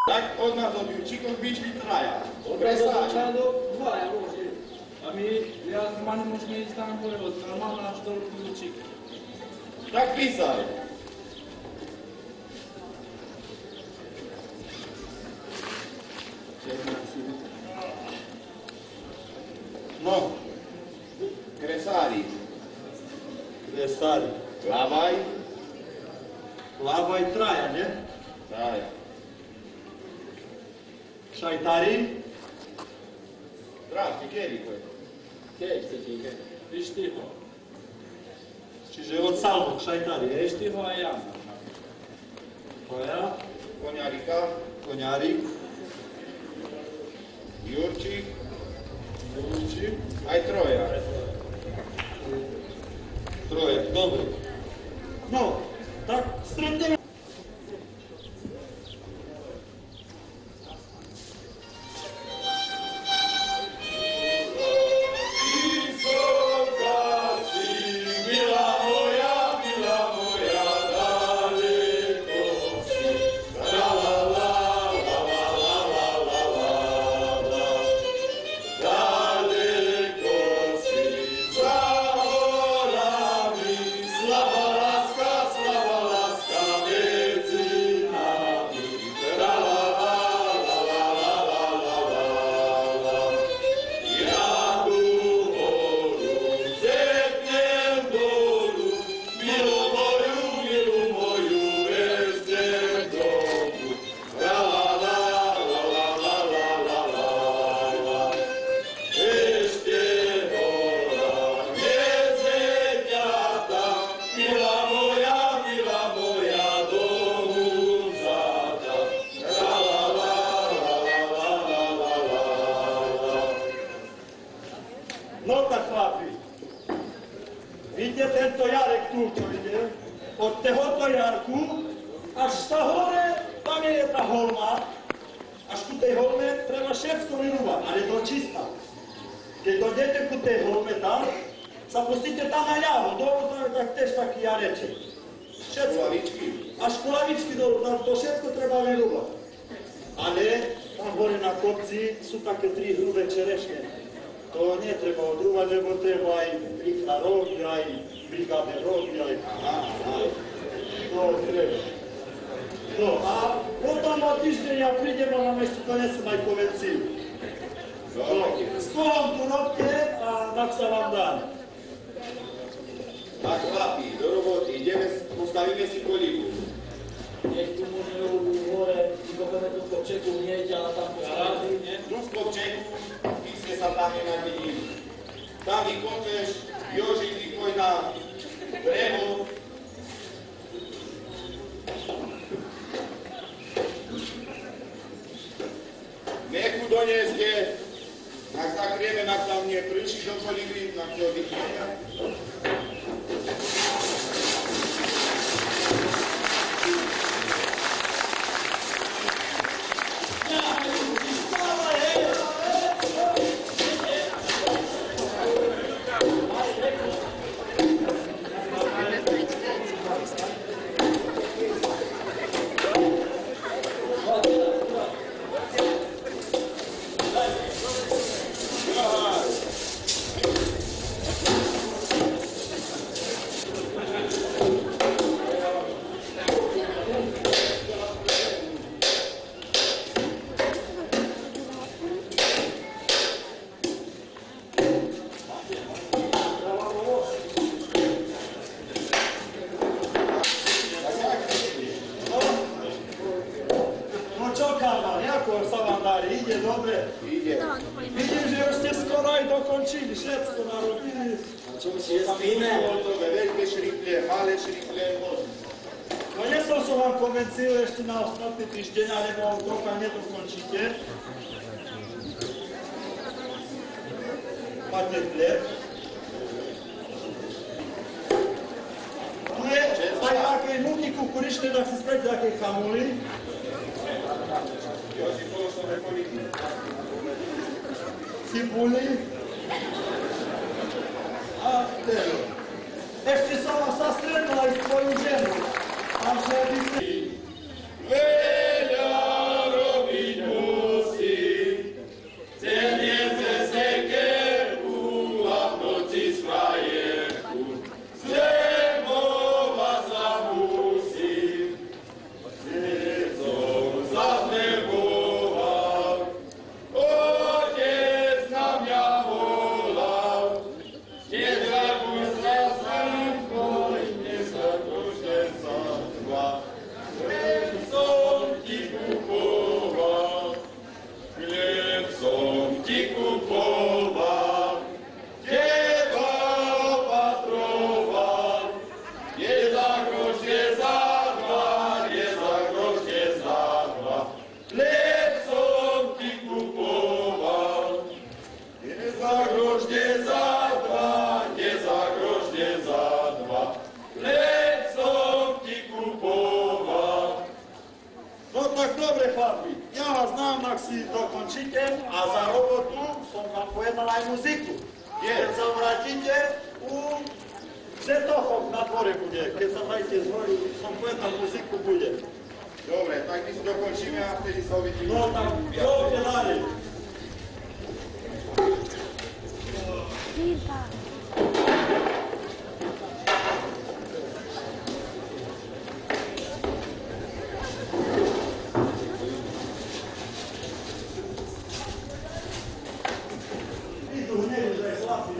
Tak od nás od Jurčíkov vyšli traja. Od dvaja môže. A my viac ma nemôžeme ísť tam hore od Kalmana až do Jurčíka. Tak písaj. No, kresári. Kresári. Lávaj. Lávaj traja, ne? Traja. Šajtári. Zdravte, kedy to je? Keď chcete, keď? Pištyho. Čiže od Salvo, šajtári, je? Pištyho a ja. Tvoja. Koňarika. Koňárik. Jurčík. Jurčík. Aj troja. Troje, dobre. No, tak stretneme. No tak chlapi, vidíte tento jarek tu, čo ide? Od tohoto jarku až ta hore, tam je ta holma. Až ku tej holme treba všetko vyrúbať, ale do čista. Keď dojdete ku tej holme tam, sa pustíte tam na ľavo, dolu tam je tak tiež taký jareček. Všetko. Kulavičky. Až kulavičky dolu, tam to všetko treba vyrúbať. Ale tam hore na kopci sú také 3 hrubé čerešne. To netreba odrúvať, lebo treba aj rýchla robiť, aj brigáde robiť, aj... To treba. No a potom o týždeň ja prídem a vám ešte donesem aj konvenciu. No, s kohom tu robte a tak sa vám dám. Tak chlapi, do roboty, ideme, postavíme si kolíku. Nech tu môže hore, vykopeme tu kopčeku, hneď, ale tam postavili, nie? Tu z kopčeku, písne sa tam nenavidí. Tam vykopeš, Jožik vykoj na drevo. Mechu donieste, tak zakrieme, ak tam nie prší do kolíky, tak to vykrieme. Ide dobre. Ide. Vidím, že už ste skoro aj dokončili, všetko narobili. A čo si je spíme? Veľké šrifle, malé šrifle, Donesol som vám konvenciu ešte na ostatný týždeň, alebo trocha nedokončíte. Máte chlieb. Tu je aj také nuky kukuričné, tak si späť také chamuli. Cibuli. A teraz. Ešte som sa stretol aj s tvojou ženou. A že by ste... Veľa tak dobre, chlapi. Ja vás znám, ak si dokončíte a za robotu som vám povedal aj muziku. Keď sa vrátite, Zetochok na dvore bude. Keď sa dajte z hory, som povedal, muziku bude. Dobre, tak my si dokončíme a vtedy sa uvidíme. No tak, poďte ďalej. Idu hneď, že je chlapi.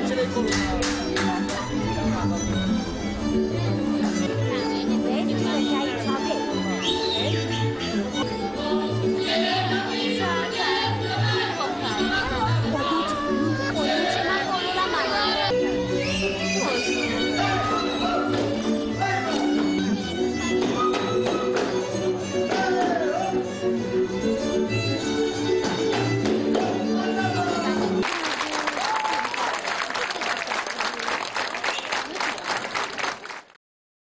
Eccele il colore.